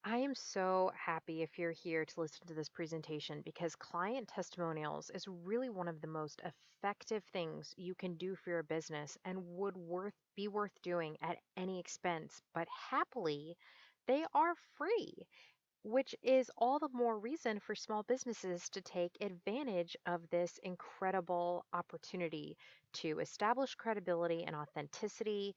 I am so happy if you're here to listen to this presentation because client testimonials is really one of the most effective things you can do for your business and would be worth doing at any expense. But happily, they are free, which is all the more reason for small businesses to take advantage of this incredible opportunity to establish credibility and authenticity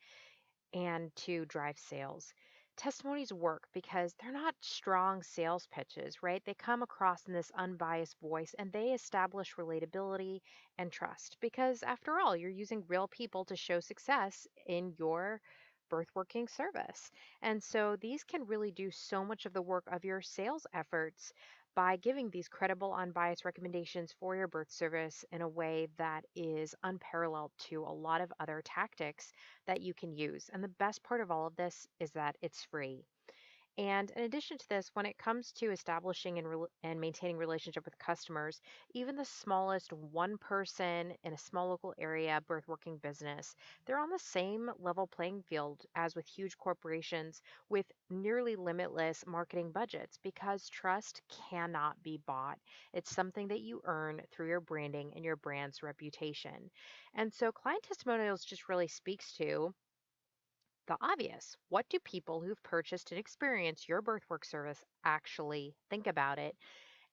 and to drive sales. Testimonies work because they're not strong sales pitches, right? They come across in this unbiased voice and they establish relatability and trust because, after all, you're using real people to show success in your birth working service. And so these can really do so much of the work of your sales efforts by giving these credible, unbiased recommendations for your birth service in a way that is unparalleled to a lot of other tactics that you can use. And the best part of all of this is that it's free. And in addition to this, when it comes to establishing and maintaining relationship with customers, even the smallest one person in a small local area birth working business, they're on the same level playing field as with huge corporations with nearly limitless marketing budgets because trust cannot be bought. It's something that you earn through your branding and your brand's reputation. And so client testimonials just really speaks to the obvious. What do people who've purchased and experienced your birthwork service actually think about it?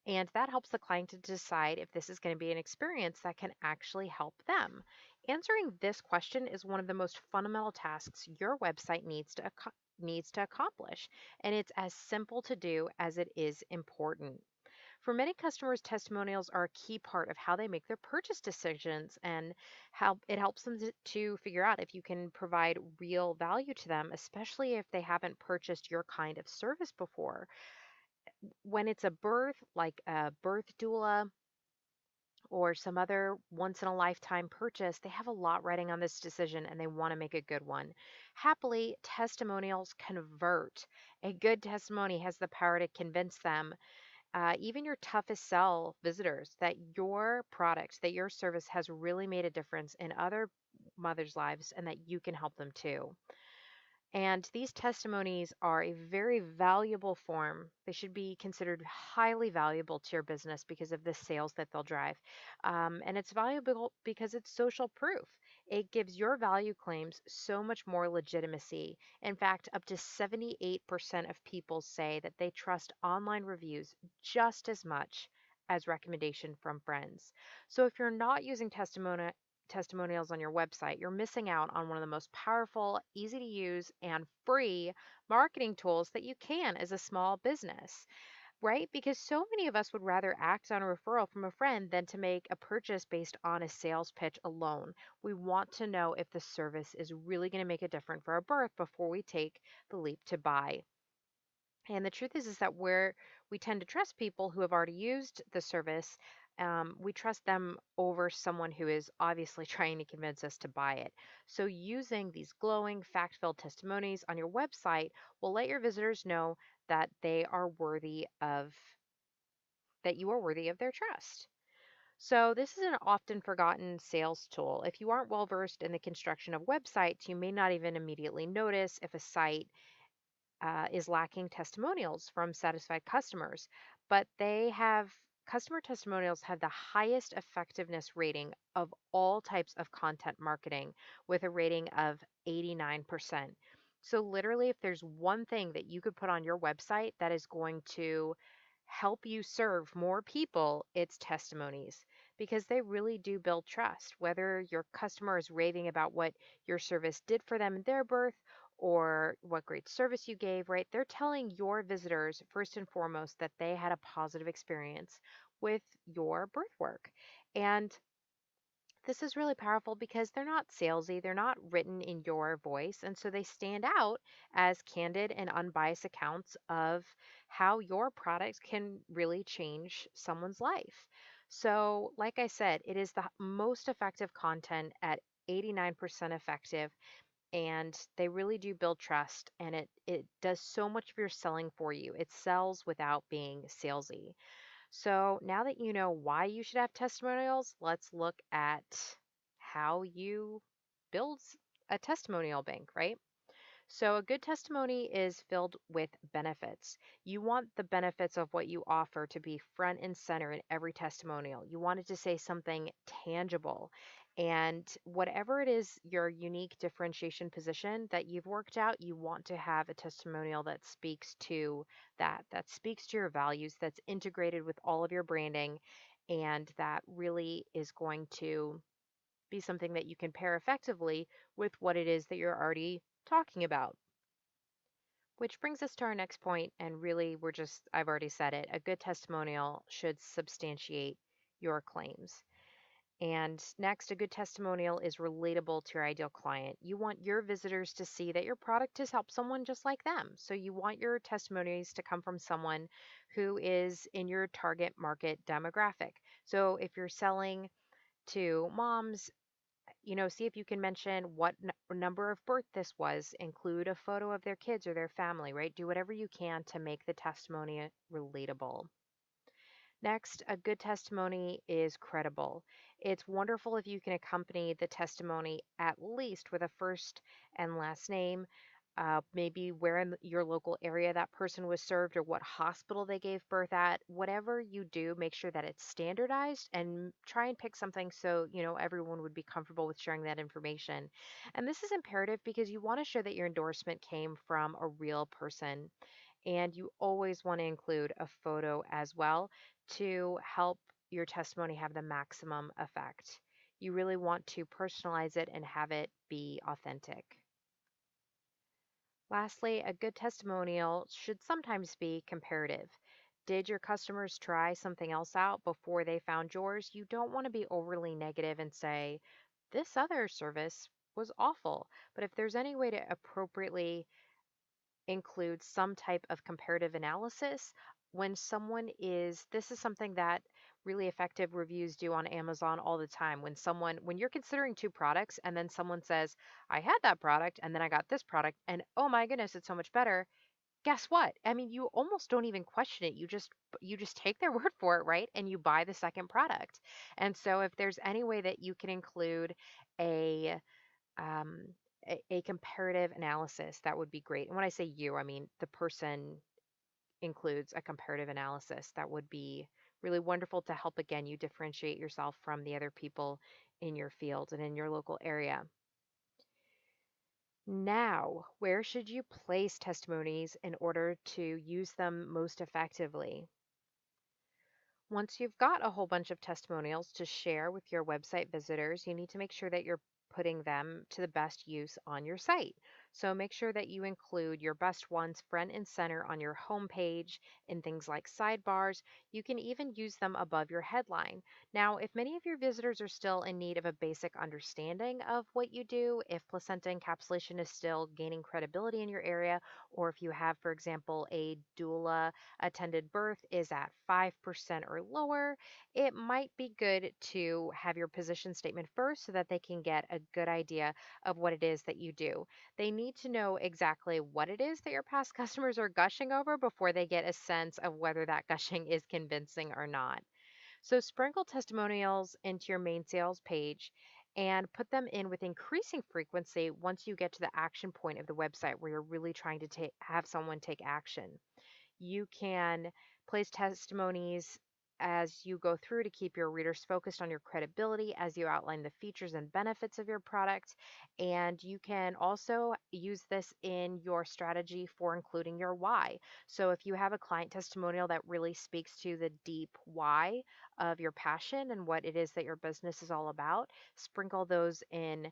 And that helps the client to decide if this is going to be an experience that can actually help them. Answering this question is one of the most fundamental tasks your website needs to accomplish, and it's as simple to do as it is important. For many customers, testimonials are a key part of how they make their purchase decisions and how it helps them to figure out if you can provide real value to them, especially if they haven't purchased your kind of service before. When it's a birth, like a birth doula or some other once in a lifetime purchase, they have a lot riding on this decision and they want to make a good one. Happily, testimonials convert. A good testimony has the power to convince them, even your toughest sell visitors, that your product, that your service has really made a difference in other mothers' lives and that you can help them too. And these testimonies are a very valuable form. They should be considered highly valuable to your business because of the sales that they'll drive. And it's valuable because it's social proof. It gives your value claims so much more legitimacy. In fact, up to 78% of people say that they trust online reviews just as much as recommendation from friends. So if you're not using testimonials on your website, you're missing out on one of the most powerful, easy to use, and free marketing tools that you can as a small business, right? Because so many of us would rather act on a referral from a friend than to make a purchase based on a sales pitch alone. We want to know if the service is really going to make a difference for our birth before we take the leap to buy. And the truth is that where we tend to trust people who have already used the service, we trust them over someone who is obviously trying to convince us to buy it. So, using these glowing, fact filled testimonies on your website will let your visitors know that that you are worthy of their trust. So, this is an often forgotten sales tool. If you aren't well versed in the construction of websites, you may not even immediately notice if a site is lacking testimonials from satisfied customers, but customer testimonials have the highest effectiveness rating of all types of content marketing with a rating of 89%. So, literally, if there's one thing that you could put on your website that is going to help you serve more people, it's testimonies because they really do build trust. Whether your customer is raving about what your service did for them in their birth or what great service you gave, right? They're telling your visitors, first and foremost, that they had a positive experience with your birth work. And this is really powerful because they're not salesy, they're not written in your voice, and so they stand out as candid and unbiased accounts of how your product can really change someone's life. So, like I said, it is the most effective content at 89% effective, and they really do build trust, and it does so much of your selling for you. It sells without being salesy. So now that you know why you should have testimonials, let's look at how you build a testimonial bank, right? So, a good testimony is filled with benefits. You want the benefits of what you offer to be front and center in every testimonial. You want it to say something tangible. And whatever it is, your unique differentiation position that you've worked out, you want to have a testimonial that speaks to that speaks to your values, that's integrated with all of your branding, and that really is going to be something that you can pair effectively with what it is that you're already talking about. Which brings us to our next point, and really, I've already said it. A good testimonial should substantiate your claims. And next, a good testimonial is relatable to your ideal client. You want your visitors to see that your product has helped someone just like them. So you want your testimonies to come from someone who is in your target market demographic. So if you're selling to moms, see if you can mention what number of birth this was, include a photo of their kids or their family, right? Do whatever you can to make the testimony relatable. Next, a good testimony is credible. It's wonderful if you can accompany the testimony at least with a first and last name, maybe where in your local area that person was served or what hospital they gave birth at. Whatever you do, make sure that it's standardized and try and pick something so, everyone would be comfortable with sharing that information. And this is imperative because you want to show that your endorsement came from a real person, and you always want to include a photo as well to help your testimony have the maximum effect. You really want to personalize it and have it be authentic. Lastly, a good testimonial should sometimes be comparative. Did your customers try something else out before they found yours? You don't want to be overly negative and say, this other service was awful. But if there's any way to appropriately include some type of comparative analysis, this is something that really effective reviews do on Amazon all the time. When you're considering two products and then someone says, I had that product and then I got this product and oh my goodness, it's so much better. Guess what? I mean, you almost don't even question it. You just take their word for it, right? And you buy the second product. And so if there's any way that you can include a um, a comparative analysis, that would be great. And when I say you, I mean the person includes a comparative analysis. That would be really wonderful to help, again, you differentiate yourself from the other people in your field and in your local area. Now, where should you place testimonies in order to use them most effectively? Once you've got a whole bunch of testimonials to share with your website visitors, you need to make sure that you're putting them to the best use on your site. So make sure that you include your best ones front and center on your homepage in things like sidebars. You can even use them above your headline. Now, if many of your visitors are still in need of a basic understanding of what you do, if placenta encapsulation is still gaining credibility in your area, or if you have, for example, a doula attended birth is at 5% or lower, it might be good to have your position statement first so that they can get a good idea of what it is that you do. They need to know exactly what it is that your past customers are gushing over before they get a sense of whether that gushing is convincing or not. So sprinkle testimonials into your main sales page and put them in with increasing frequency once you get to the action point of the website where you're really trying to have someone take action. You can place testimonies as you go through to keep your readers focused on your credibility as you outline the features and benefits of your product. And you can also use this in your strategy for including your why. So if you have a client testimonial that really speaks to the deep why of your passion and what it is that your business is all about, sprinkle those in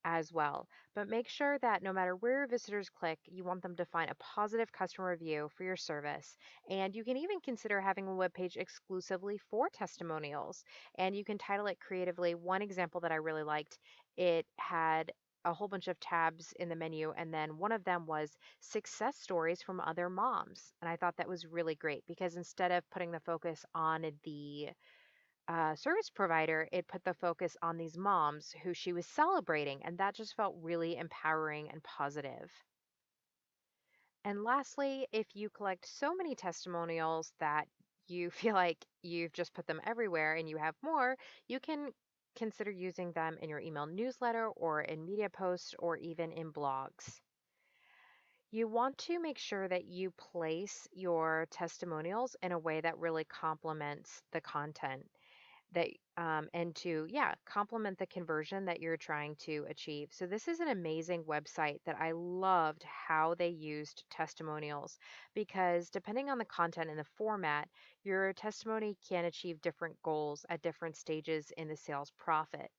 as well. But make sure that no matter where your visitors click, you want them to find a positive customer review for your service. And you can even consider having a webpage exclusively for testimonials. And you can title it creatively. One example that I really liked, it had a whole bunch of tabs in the menu, and then one of them was success stories from other moms. And I thought that was really great because instead of putting the focus on the service provider, it put the focus on these moms who she was celebrating, and that just felt really empowering and positive. And lastly, if you collect so many testimonials that you feel like you've just put them everywhere and you have more, you can consider using them in your email newsletter or in media posts or even in blogs. You want to make sure that you place your testimonials in a way that really complements the content that and to complement the conversion that you're trying to achieve. So this is an amazing website that I loved how they used testimonials, because depending on the content and the format, your testimony can achieve different goals at different stages in the sales process.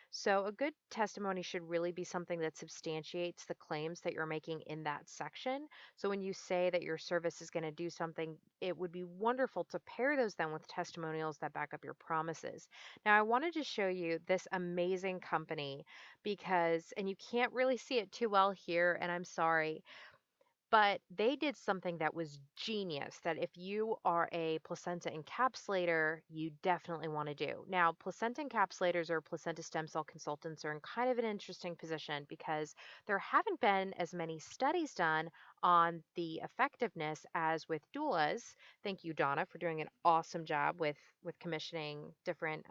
So a good testimony should really be something that substantiates the claims that you're making in that section. So when you say that your service is going to do something, it would be wonderful to pair those then with testimonials that back up your promises. Now, I wanted to show you this amazing company because, and you can't really see it too well here, and I'm sorry, but they did something that was genius that if you are a placenta encapsulator, you definitely want to do. Now, placenta encapsulators or placenta stem cell consultants are in kind of an interesting position because there haven't been as many studies done on the effectiveness as with doulas. Thank you, Donna, for doing an awesome job with commissioning different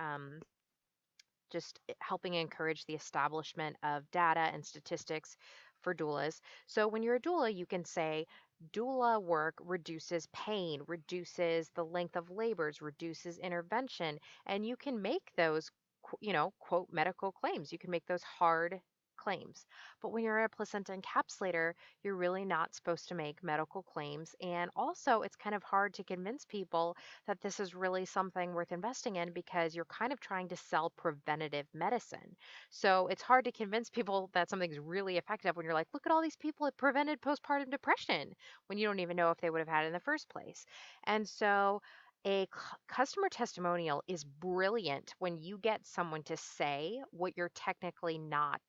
just helping encourage the establishment of data and statistics for doulas. So when you're a doula, you can say doula work reduces pain, reduces the length of labors, reduces intervention, and you can make those, quote medical claims. You can make those hard claims. But when you're a placenta encapsulator, you're really not supposed to make medical claims. And also, it's kind of hard to convince people that this is really something worth investing in because you're kind of trying to sell preventative medicine. So it's hard to convince people that something's really effective when you're like, look at all these people that prevented postpartum depression when you don't even know if they would have had it in the first place. And so customer testimonial is brilliant when you get someone to say what you're technically not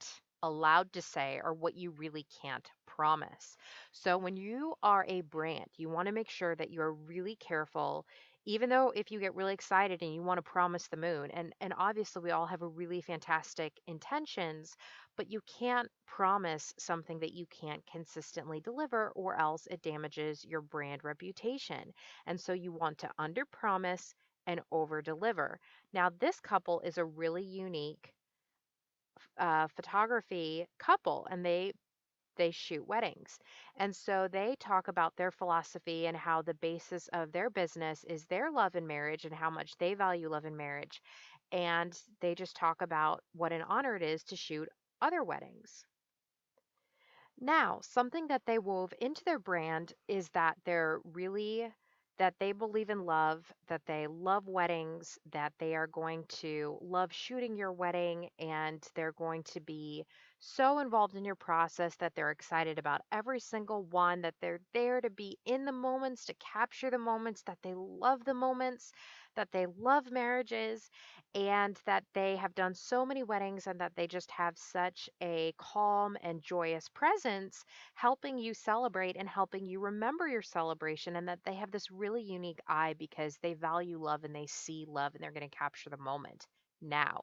allowed to say or what you really can't promise. So when you are a brand, you want to make sure that you're really careful, even though if you get really excited and you want to promise the moon, and obviously we all have a really fantastic intentions, but you can't promise something that you can't consistently deliver, or else it damages your brand reputation. And so you want to under promise and over deliver. Now this couple is a really unique photography couple, and they shoot weddings. And so they talk about their philosophy and how the basis of their business is their love and marriage and how much they value love and marriage. And they just talk about what an honor it is to shoot other weddings. Now, something that they wove into their brand is that they believe in love, that they love weddings, that they are going to love shooting your wedding, and they're going to be so involved in your process that they're excited about every single one, that they're there to be in the moments, to capture the moments, that they love the moments, that they love marriages, and that they have done so many weddings and that they just have such a calm and joyous presence helping you celebrate and helping you remember your celebration, and that they have this really unique eye because they value love and they see love and they're going to capture the moment now.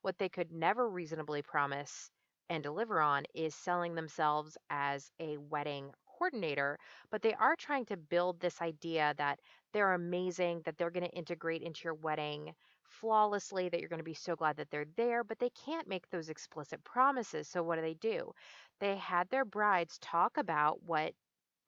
What they could never reasonably promise and deliver on is selling themselves as a wedding coordinator, but they are trying to build this idea that they're amazing, that they're going to integrate into your wedding flawlessly, that you're going to be so glad that they're there, but they can't make those explicit promises. So what do? They had their brides talk about what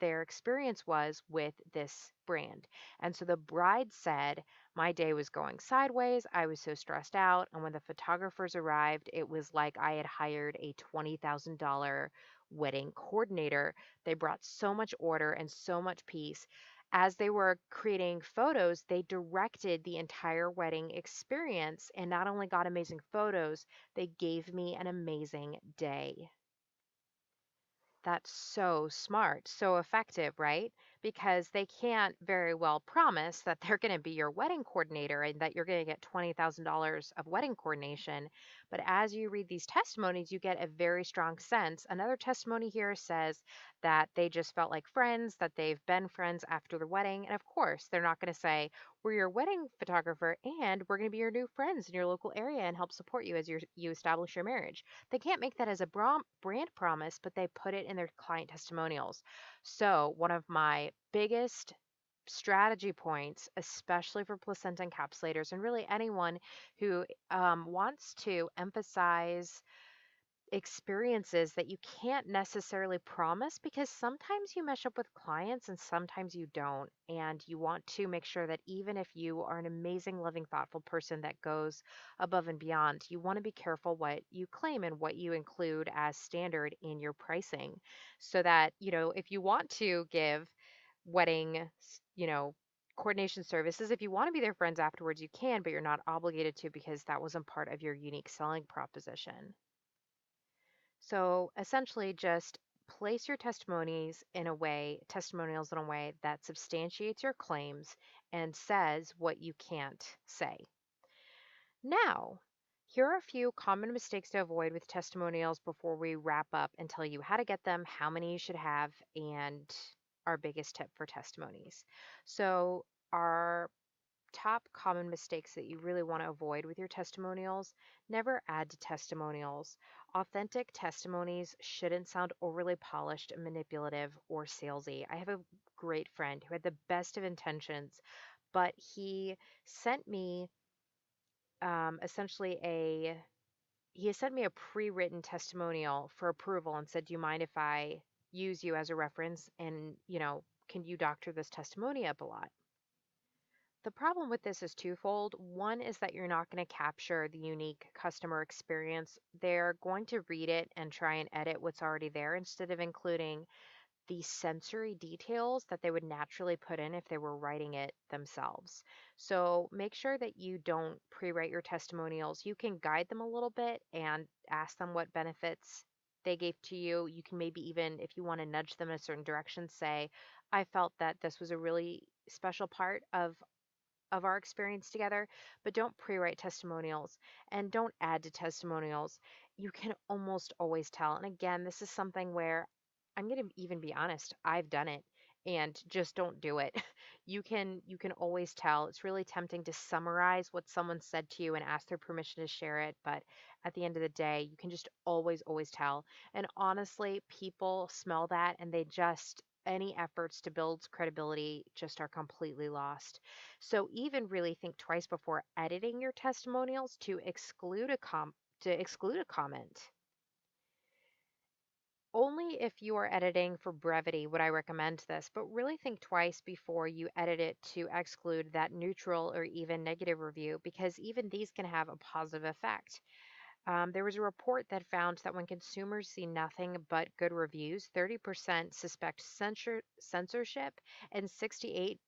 their experience was with this brand. And so the bride said, my day was going sideways. I was so stressed out. And when the photographers arrived, it was like I had hired a $20,000 wedding coordinator. They brought so much order and so much peace. As they were creating photos, they directed the entire wedding experience and not only got amazing photos, they gave me an amazing day. That's so smart, so effective, right? Because they can't very well promise that they're going to be your wedding coordinator and that you're going to get $20,000 of wedding coordination. But as you read these testimonies, you get a very strong sense. Another testimony here says that they just felt like friends, that they've been friends after the wedding. And of course, they're not going to say, we're your wedding photographer and we're going to be your new friends in your local area and help support you as you establish your marriage. They can't make that as a brand promise, but they put it in their client testimonials. So, one of my biggest strategy points, especially for placenta encapsulators and really anyone who wants to emphasize experiences that you can't necessarily promise because sometimes you mesh up with clients and sometimes you don't. And you want to make sure that even if you are an amazing, loving, thoughtful person that goes above and beyond, you want to be careful what you claim and what you include as standard in your pricing so that, if you want to give wedding, coordination services, if you want to be their friends afterwards, you can, but you're not obligated to because that wasn't part of your unique selling proposition. So essentially, just place your testimonials in a way that substantiates your claims and says what you can't say. Now, here are a few common mistakes to avoid with testimonials before we wrap up and tell you how to get them, how many you should have, and our biggest tip for testimonies. So, our top common mistakes that you really want to avoid with your testimonials: never add to testimonials. Authentic testimonies shouldn't sound overly polished, manipulative, or salesy. I have a great friend who had the best of intentions, but he sent me essentially he sent me a pre-written testimonial for approval and said, "Do you mind if I use you as a reference? And, can you doctor this testimony up a lot?" The problem with this is twofold. One is that you're not going to capture the unique customer experience. They're going to read it and try and edit what's already there instead of including the sensory details that they would naturally put in if they were writing it themselves. So make sure that you don't pre write your testimonials. You can guide them a little bit and ask them what benefits they gave to you. You can maybe even, if you want to nudge them in a certain direction, say, "I felt that this was a really special part of our experience together," but don't pre-write testimonials and don't add to testimonials. You can almost always tell. And again, this is something where I'm going to even be honest, I've done it, and just don't do it. You can always tell. It's really tempting to summarize what someone said to you and ask their permission to share it, but at the end of the day, you can just always tell. And honestly, people smell that and they just any efforts to build credibility just are completely lost. So even really think twice before editing your testimonials to exclude a comment. Only if you are editing for brevity would I recommend this, but really think twice before you edit it to exclude that neutral or even negative review because even these can have a positive effect. There was a report that found that when consumers see nothing but good reviews, 30% suspect censorship, and 68%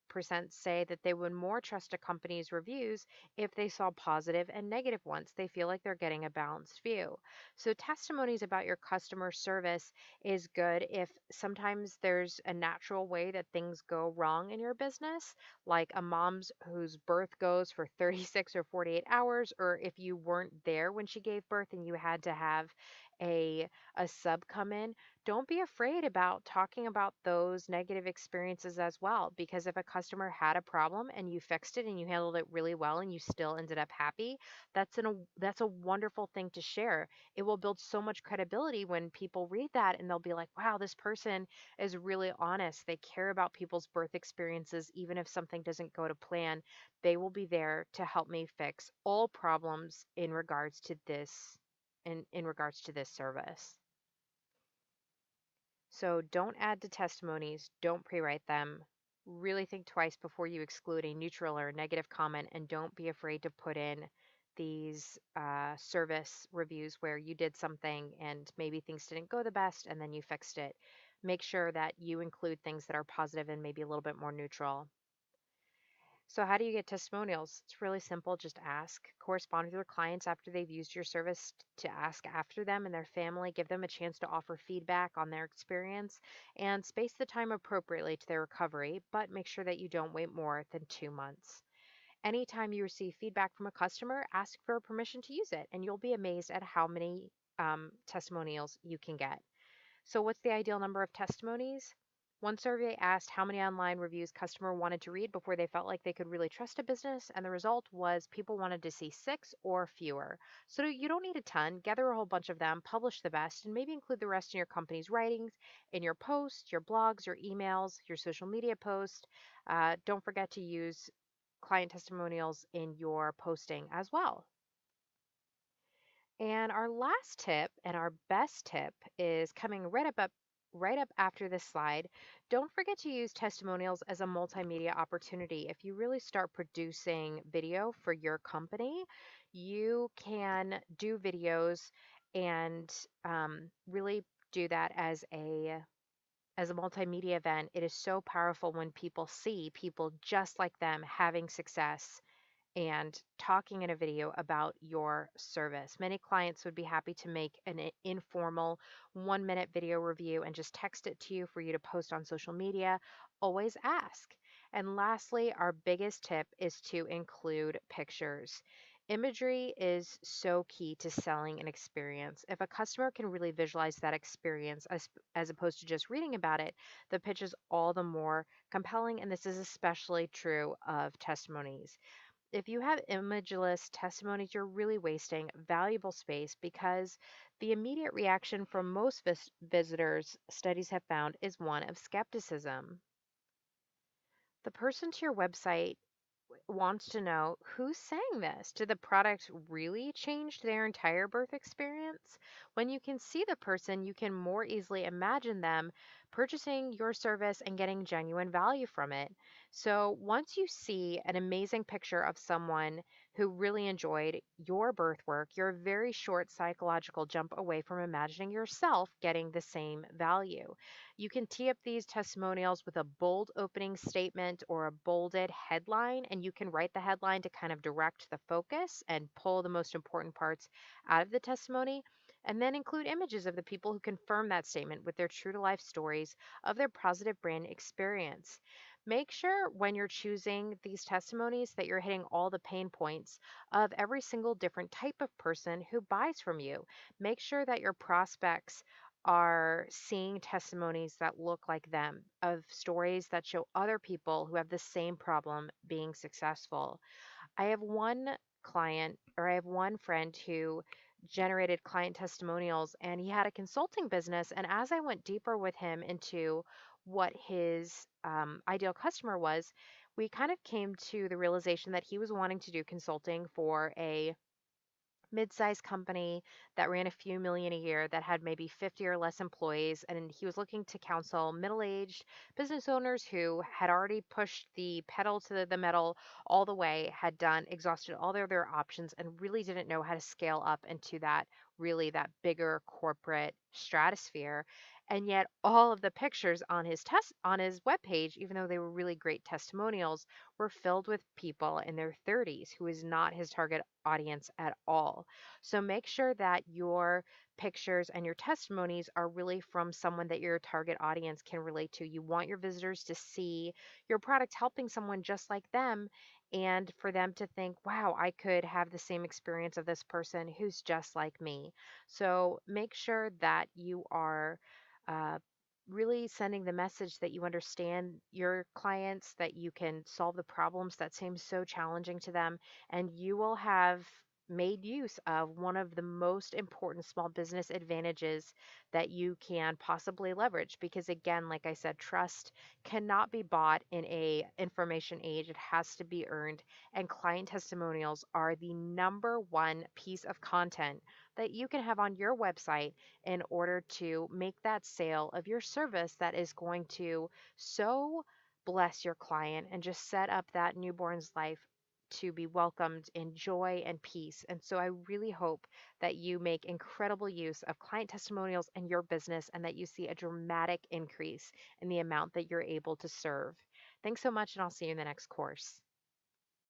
say that they would more trust a company's reviews if they saw positive and negative ones. They feel like they're getting a balanced view. So, testimonies about your customer service is good if sometimes there's a natural way that things go wrong in your business, like a mom's whose birth goes for 36 or 48 hours, or if you weren't there when she gave birth and you had to have a a sub come in. Don't be afraid about talking about those negative experiences as well, because if a customer had a problem and you fixed it and you handled it really well and you still ended up happy, that's a wonderful thing to share. It will build so much credibility when people read that and they'll be like, "Wow, this person is really honest. They care about people's birth experiences, even if something doesn't go to plan. They will be there to help me fix all problems in regards to this service." So don't add to testimonies, don't pre-write them. Really think twice before you exclude a neutral or negative comment, and don't be afraid to put in these service reviews where you did something and maybe things didn't go the best and then you fixed it. Make sure that you include things that are positive and maybe a little bit more neutral. So, how do you get testimonials? It's really simple. Just ask. Correspond with your clients after they've used your service to ask after them and their family. Give them a chance to offer feedback on their experience and space the time appropriately to their recovery, but make sure that you don't wait more than 2 months. Anytime you receive feedback from a customer, ask for permission to use it, and you'll be amazed at how many testimonials you can get. So, what's the ideal number of testimonies? One survey asked how many online reviews customer wanted to read before they felt like they could really trust a business, and the result was people wanted to see 6 or fewer. So you don't need a ton. Gather a whole bunch of them, publish the best, and maybe include the rest in your company's writings, in your posts, your blogs, your emails, your social media posts. Don't forget to use client testimonials in your posting as well. And our last tip and our best tip is coming right up after this slide. Don't forget to use testimonials as a multimedia opportunity. If you really start producing video for your company, you can do videos and really do that as a multimedia event. It is so powerful when people see people just like them having success and talking in a video about your service. Many clients would be happy to make an informal 1 minute video review and just text it to you for you to post on social media. Always ask. And lastly, our biggest tip is to include pictures. Imagery is so key to selling an experience. If a customer can really visualize that experience as opposed to just reading about it, the pitch is all the more compelling. And this is especially true of testimonies. If you have imageless testimonies, you're really wasting valuable space because the immediate reaction from most visitors, studies have found, is one of skepticism. The person to your website wants to know who's saying this. Did the product really change their entire birth experience? When you can see the person, you can more easily imagine them purchasing your service and getting genuine value from it. So, once you see an amazing picture of someone who really enjoyed your birth work, you're a very short psychological jump away from imagining yourself getting the same value. You can tee up these testimonials with a bold opening statement or a bolded headline, and you can write the headline to kind of direct the focus and pull the most important parts out of the testimony. And then include images of the people who confirm that statement with their true to life stories of their positive brand experience. Make sure when you're choosing these testimonies that you're hitting all the pain points of every single different type of person who buys from you. Make sure that your prospects are seeing testimonies that look like them, of stories that show other people who have the same problem being successful. I have one client, or I have one friend who generated client testimonials, and he had a consulting business. And as I went deeper with him into what his ideal customer was, we kind of came to the realization that he was wanting to do consulting for a mid-sized company that ran a few million a year that had maybe 50 or less employees, and he was looking to counsel middle-aged business owners who had already pushed the pedal to the metal all the way, had done exhausted all their options, and really didn't know how to scale up into that really that bigger corporate stratosphere. And yet all of the pictures on his webpage, even though they were really great testimonials, were filled with people in their 30s who is not his target audience at all. So make sure that your pictures and your testimonies are really from someone that your target audience can relate to. You want your visitors to see your product helping someone just like them, and for them to think, wow, I could have the same experience of this person who's just like me. So make sure that you are uh, really sending the message that you understand your clients, that you can solve the problems that seem so challenging to them, and you will have made use of one of the most important small business advantages that you can possibly leverage, because again, like I said, trust cannot be bought in a information age. It has to be earned, and client testimonials are the number one piece of content that you can have on your website in order to make that sale of your service that is going to so bless your client and just set up that newborn's life to be welcomed in joy and peace. And so I really hope that you make incredible use of client testimonials in your business and that you see a dramatic increase in the amount that you're able to serve. Thanks so much, and I'll see you in the next course.